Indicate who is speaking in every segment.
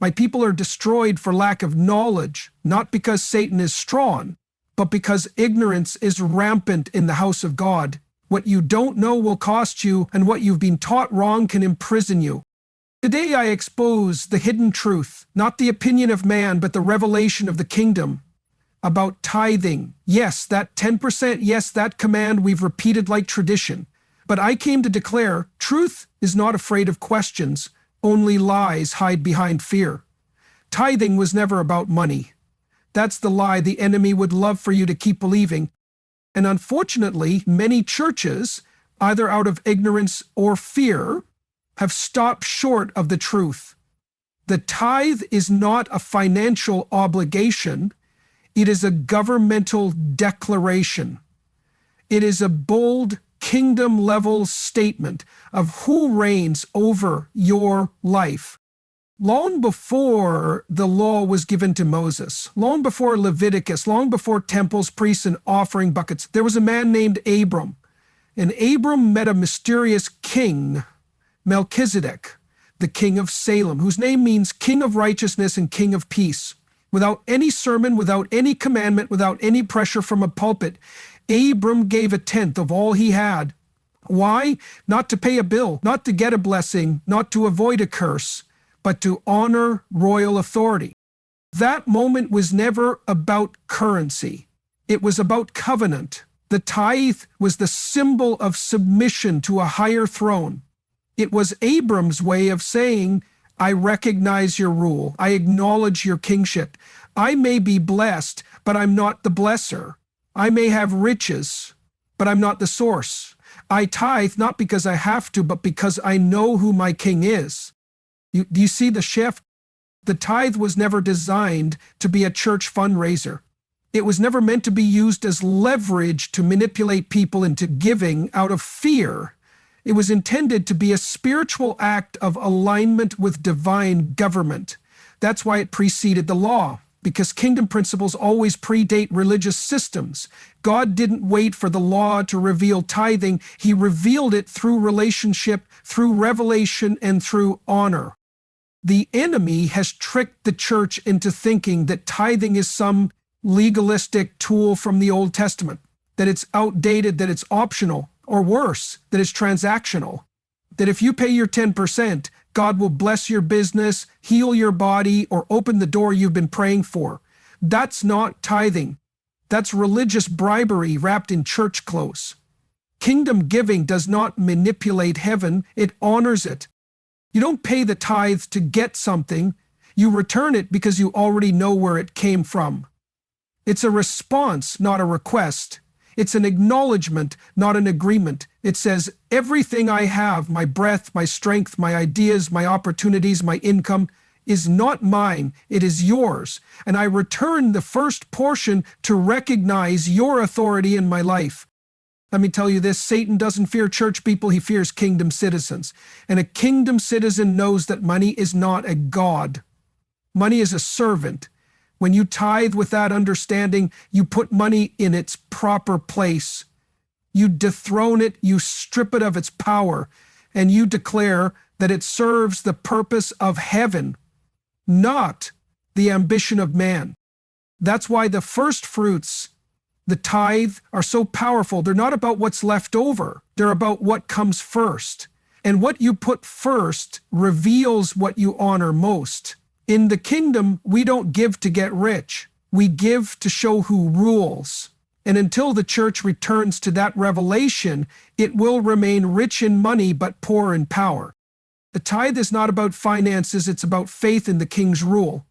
Speaker 1: My people are destroyed for lack of knowledge, not because Satan is strong, but because ignorance is rampant in the house of God. What you don't know will cost you, and what you've been taught wrong can imprison you. Today I expose the hidden truth, not the opinion of man, but the revelation of the kingdom about tithing. Yes, that 10%, yes, that command we've repeated like tradition. But I came to declare truth is not afraid of questions, only lies hide behind fear. Tithing was never about money. That's the lie the enemy would love for you to keep believing. And unfortunately, many churches, either out of ignorance or fear, have stopped short of the truth. The tithe is not a financial obligation. It is a governmental declaration. It is a bold kingdom-level statement of who reigns over your life. Long before the law was given to Moses, long before Leviticus, long before temples, priests, and offering buckets, there was a man named Abram. And Abram met a mysterious king, Melchizedek, the king of Salem, whose name means king of righteousness and king of peace. Without any sermon, without any commandment, without any pressure from a pulpit, Abram gave a tenth of all he had. Why? Not to pay a bill, not to get a blessing, not to avoid a curse, but to honor royal authority. That moment was never about currency. It was about covenant. The tithe was the symbol of submission to a higher throne. It was Abram's way of saying, I recognize your rule. I acknowledge your kingship. I may be blessed, but I'm not the blesser. I may have riches, but I'm not the source. I tithe not because I have to, but because I know who my king is. Do you see the shift? The tithe was never designed to be a church fundraiser. It was never meant to be used as leverage to manipulate people into giving out of fear. It was intended to be a spiritual act of alignment with divine government. That's why it preceded the law, because kingdom principles always predate religious systems. God didn't wait for the law to reveal tithing. He revealed it through relationship, through revelation, and through honor. The enemy has tricked the church into thinking that tithing is some legalistic tool from the Old Testament, that it's outdated, that it's optional, or worse, that it's transactional, that if you pay your 10%, God will bless your business, heal your body, or open the door you've been praying for. That's not tithing. That's religious bribery wrapped in church clothes. Kingdom giving does not manipulate heaven, it honors it. You don't pay the tithe to get something, you return it because you already know where it came from. It's a response, not a request. It's an acknowledgement, not an agreement. It says, everything I have, my breath, my strength, my ideas, my opportunities, my income, is not mine, it is yours. And I return the first portion to recognize your authority in my life. Let me tell you this, Satan doesn't fear church people, he fears kingdom citizens. And a kingdom citizen knows that money is not a god. Money is a servant. When you tithe with that understanding, you put money in its proper place. You dethrone it, you strip it of its power, and you declare that it serves the purpose of heaven, not the ambition of man. That's why the first fruits, the tithe, are so powerful. They're not about what's left over. They're about what comes first. And what you put first reveals what you honor most. In the kingdom, we don't give to get rich. We give to show who rules. And until the church returns to that revelation, it will remain rich in money but poor in power. The tithe is not about finances, it's about faith in the king's rule.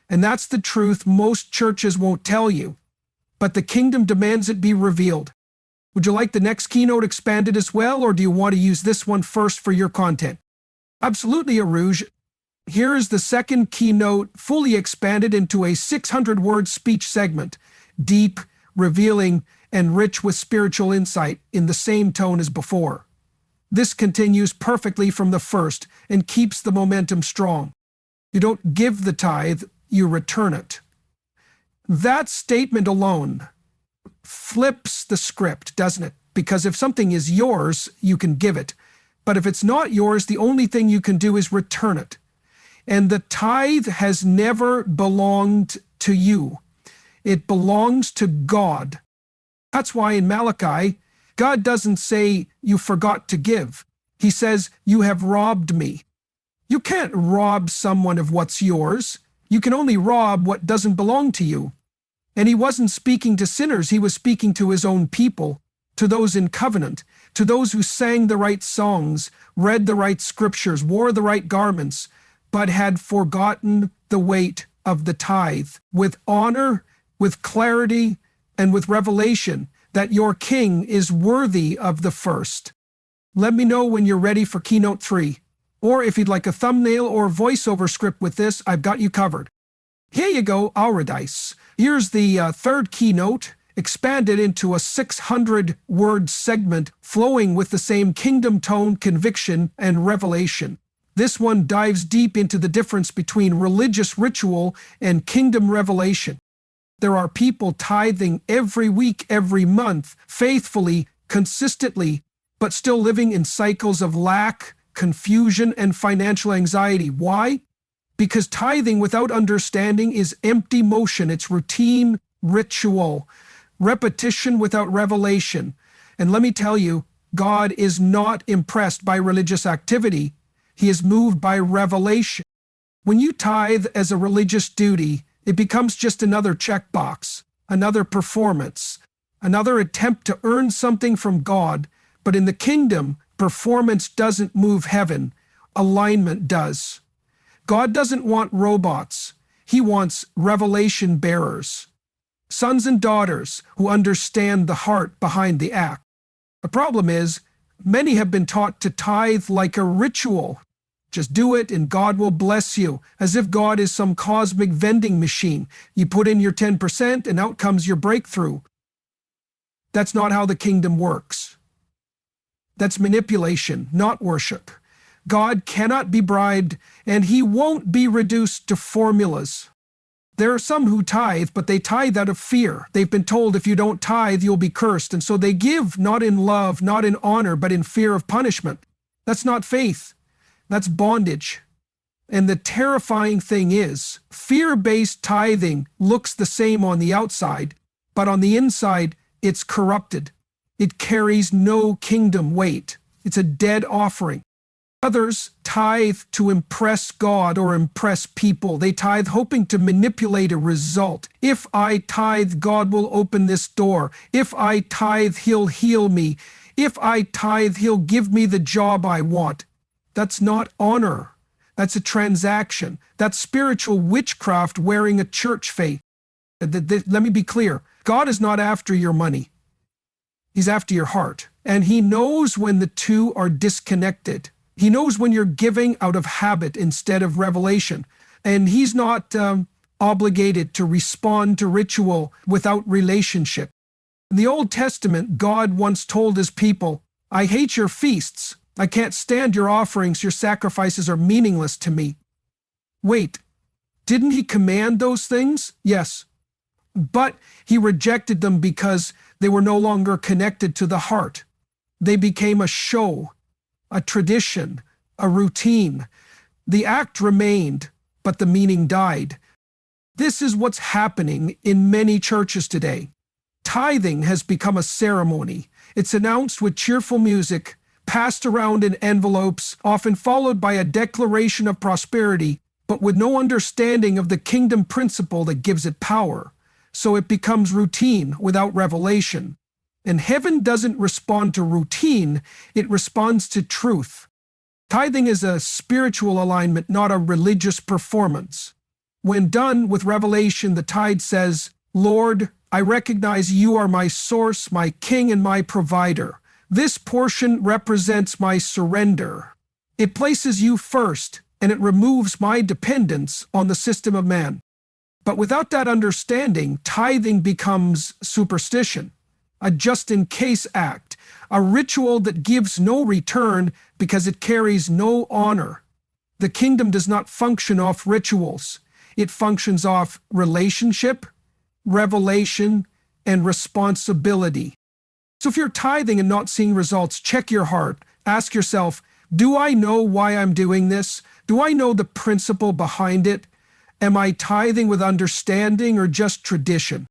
Speaker 1: And that's the truth most churches won't tell you. But the kingdom demands it be revealed. Would you like the next keynote expanded as well, or do you want to use this one first for your content? Absolutely, Arouge. Here is the second keynote, fully expanded into a 600-word speech segment, deep, revealing, and rich with spiritual insight in the same tone as before. This continues perfectly from the first and keeps the momentum strong. You don't give the tithe, you return it. That statement alone flips the script, doesn't it? Because if something is yours, you can give it. But if it's not yours, the only thing you can do is return it. And the tithe has never belonged to you. It belongs to God. That's why in Malachi, God doesn't say you forgot to give. He says, you have robbed me. You can't rob someone of what's yours. You can only rob what doesn't belong to you. And he wasn't speaking to sinners. He was speaking to his own people, to those in covenant, to those who sang the right songs, read the right scriptures, wore the right garments, but had forgotten the weight of the tithe. With honor, with clarity, and with revelation that your king is worthy of the first. Let me know when you're ready for Keynote 3. Or if you'd like a thumbnail or voiceover script with this, I've got you covered. Here you go, Auradice. Here's the third keynote, expanded into a 600-word segment flowing with the same kingdom tone, conviction, and revelation. This one dives deep into the difference between religious ritual and kingdom revelation. There are people tithing every week, every month, faithfully, consistently, but still living in cycles of lack, confusion, and financial anxiety. Why? Because tithing without understanding is empty motion. It's routine, ritual, repetition without revelation. And let me tell you, God is not impressed by religious activity. He is moved by revelation. When you tithe as a religious duty, it becomes just another checkbox, another performance, another attempt to earn something from God. But in the kingdom, performance doesn't move heaven. Alignment does. God doesn't want robots. He wants revelation bearers, sons and daughters who understand the heart behind the act. The problem is, many have been taught to tithe like a ritual. Just do it and God will bless you, as if God is some cosmic vending machine. You put in your 10% and out comes your breakthrough. That's not how the kingdom works. That's manipulation, not worship. God cannot be bribed, and he won't be reduced to formulas. There are some who tithe, but they tithe out of fear. They've been told if you don't tithe, you'll be cursed, and so they give not in love, not in honor, but in fear of punishment. That's not faith. That's bondage. And the terrifying thing is, fear-based tithing looks the same on the outside, but on the inside, it's corrupted. It carries no kingdom weight. It's a dead offering. Others tithe to impress God or impress people. They tithe hoping to manipulate a result. If I tithe, God will open this door. If I tithe, he'll heal me. If I tithe, he'll give me the job I want. That's not honor. That's a transaction. That's spiritual witchcraft wearing a church faith. Let me be clear. God is not after your money. He's after your heart. And he knows when the two are disconnected. He knows when you're giving out of habit instead of revelation. And he's not obligated to respond to ritual without relationship. In the Old Testament, God once told his people, I hate your feasts. I can't stand your offerings. Your sacrifices are meaningless to me. Wait, didn't he command those things? Yes. But he rejected them because they were no longer connected to the heart. They became a show, a tradition, a routine. The act remained, but the meaning died. This is what's happening in many churches today. Tithing has become a ceremony. It's announced with cheerful music, passed around in envelopes, often followed by a declaration of prosperity, but with no understanding of the kingdom principle that gives it power. So it becomes routine without revelation. And heaven doesn't respond to routine, it responds to truth. Tithing is a spiritual alignment, not a religious performance. When done with revelation, the tithe says, Lord, I recognize you are my source, my king, and my provider. This portion represents my surrender. It places you first, and it removes my dependence on the system of man. But without that understanding, tithing becomes superstition, a just-in-case act, a ritual that gives no return because it carries no honor. The kingdom does not function off rituals. It functions off relationship, revelation, and responsibility. So if you're tithing and not seeing results, check your heart. Ask yourself, Do I know why I'm doing this? Do I know the principle behind it? Am I tithing with understanding or just tradition?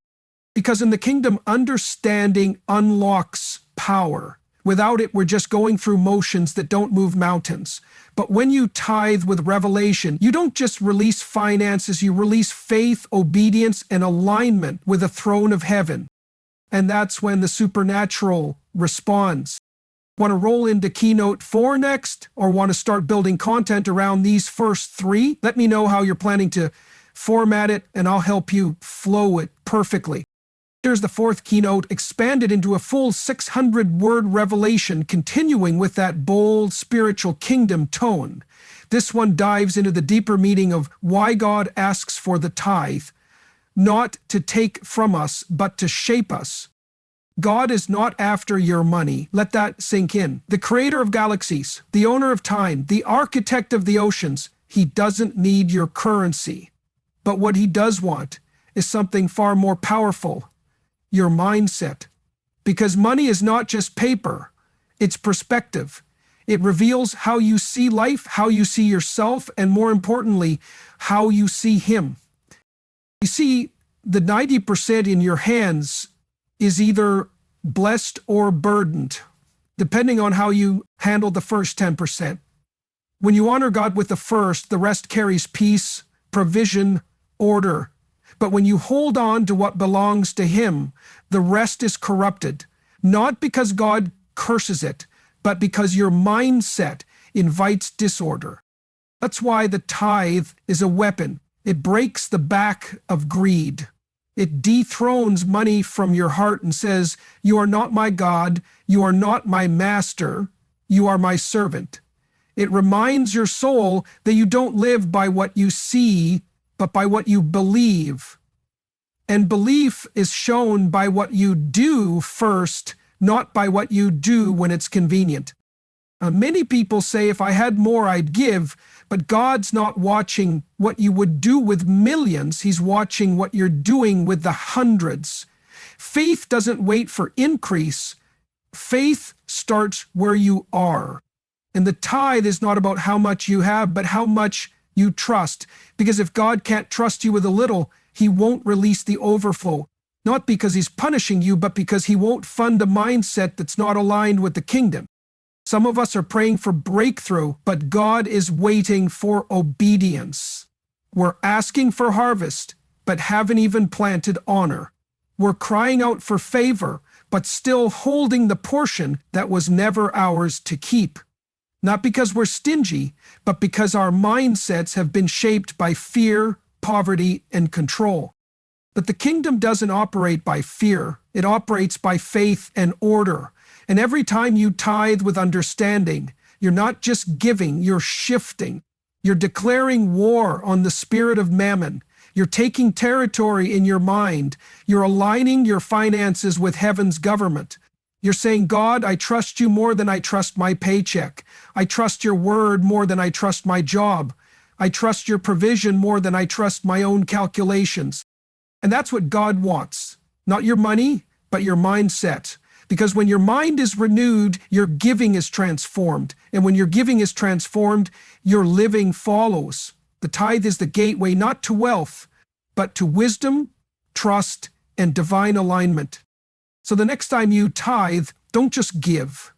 Speaker 1: Because in the kingdom, understanding unlocks power. Without it, we're just going through motions that don't move mountains. But when you tithe with revelation, you don't just release finances, you release faith, obedience, and alignment with the throne of heaven. And that's when the supernatural responds. Want to roll into keynote 4 next, or want to start building content around these first 3? Let me know how you're planning to format it, and I'll help you flow it perfectly. Here's the 4th keynote, expanded into a full 600-word revelation, continuing with that bold spiritual kingdom tone. This one dives into the deeper meaning of why God asks for the tithe, not to take from us, but to shape us. God is not after your money. Let that sink in. The creator of galaxies, the owner of time, the architect of the oceans, he doesn't need your currency. But what he does want is something far more powerful, your mindset. Because money is not just paper, it's perspective. It reveals how you see life, how you see yourself, and more importantly, how you see him. You see, the 90% in your hands is either blessed or burdened, depending on how you handle the first 10%. When you honor God with the first, the rest carries peace, provision, order. But when you hold on to what belongs to him, the rest is corrupted, not because God curses it, but because your mindset invites disorder. That's why the tithe is a weapon. It breaks the back of greed. It dethrones money from your heart and says, you are not my God, you are not my master, you are my servant. It reminds your soul that you don't live by what you see, but by what you believe. And belief is shown by what you do first, not by what you do when it's convenient. Many people say, if I had more, I'd give, but God's not watching what you would do with millions. He's watching what you're doing with the hundreds. Faith doesn't wait for increase. Faith starts where you are. And the tithe is not about how much you have, but how much you trust. Because if God can't trust you with a little, he won't release the overflow. Not because he's punishing you, but because he won't fund a mindset that's not aligned with the kingdom. Some of us are praying for breakthrough, but God is waiting for obedience. We're asking for harvest, but haven't even planted honor. We're crying out for favor, but still holding the portion that was never ours to keep. Not because we're stingy, but because our mindsets have been shaped by fear, poverty, and control. But the kingdom doesn't operate by fear. It operates by faith and order. And every time you tithe with understanding, you're not just giving, you're shifting. You're declaring war on the spirit of mammon. You're taking territory in your mind. You're aligning your finances with heaven's government. You're saying, God, I trust you more than I trust my paycheck. I trust your word more than I trust my job. I trust your provision more than I trust my own calculations. And that's what God wants. Not your money, but your mindset. Because when your mind is renewed, your giving is transformed. And when your giving is transformed, your living follows. The tithe is the gateway not to wealth, but to wisdom, trust, and divine alignment. So the next time you tithe, don't just give.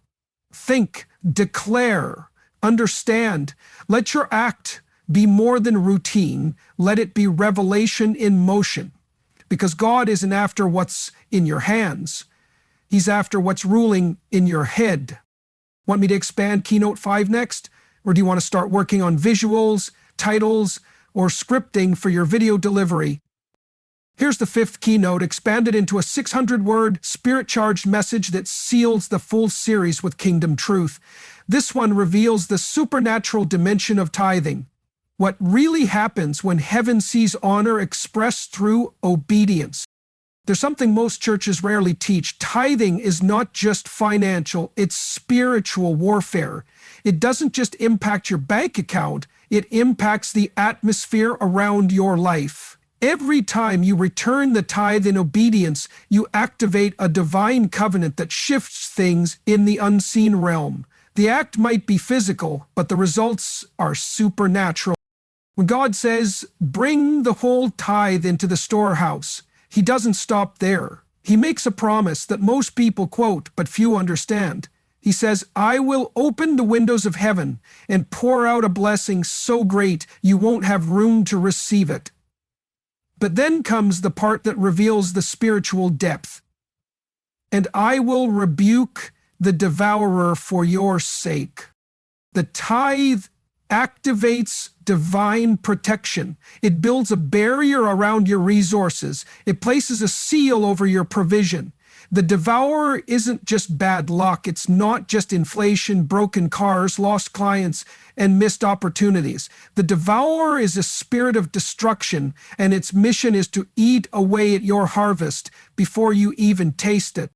Speaker 1: Think, declare, understand. Let your act be more than routine. Let it be revelation in motion. Because God isn't after what's in your hands. He's after what's ruling in your head. Want me to expand Keynote 5 next? Or do you want to start working on visuals, titles, or scripting for your video delivery? Here's the 5th keynote, expanded into a 600-word, spirit-charged message that seals the full series with kingdom truth. This one reveals the supernatural dimension of tithing. What really happens when heaven sees honor expressed through obedience. There's something most churches rarely teach. Tithing is not just financial, it's spiritual warfare. It doesn't just impact your bank account, it impacts the atmosphere around your life. Every time you return the tithe in obedience, you activate a divine covenant that shifts things in the unseen realm. The act might be physical, but the results are supernatural. When God says, bring the whole tithe into the storehouse, he doesn't stop there. He makes a promise that most people quote, but few understand. He says, I will open the windows of heaven and pour out a blessing so great you won't have room to receive it. But then comes the part that reveals the spiritual depth. And I will rebuke the devourer for your sake. The tithe activates divine protection. It builds a barrier around your resources. It places a seal over your provision. The devourer isn't just bad luck. It's not just inflation, broken cars, lost clients, and missed opportunities. The devourer is a spirit of destruction, and its mission is to eat away at your harvest before you even taste it.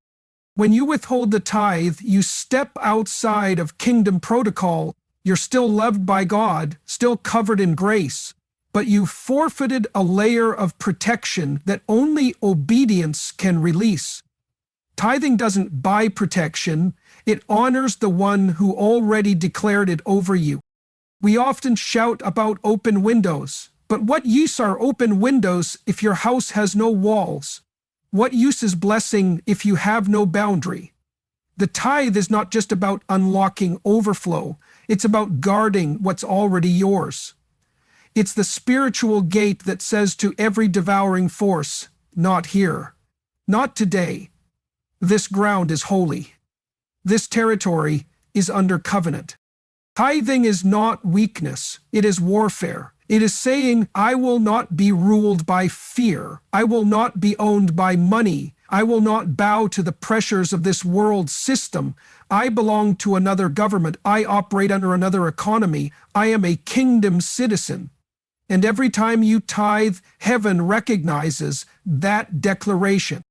Speaker 1: When you withhold the tithe, you step outside of kingdom protocol. You're still loved by God, still covered in grace, but you've forfeited a layer of protection that only obedience can release. Tithing doesn't buy protection, it honors the one who already declared it over you. We often shout about open windows, but what use are open windows if your house has no walls? What use is blessing if you have no boundary? The tithe is not just about unlocking overflow, it's about guarding what's already yours. It's the spiritual gate that says to every devouring force, not here, not today. This ground is holy. This territory is under covenant. Tithing is not weakness, it is warfare. It is saying, I will not be ruled by fear. I will not be owned by money. I will not bow to the pressures of this world system. I belong to another government. I operate under another economy. I am a kingdom citizen. And every time you tithe, heaven recognizes that declaration.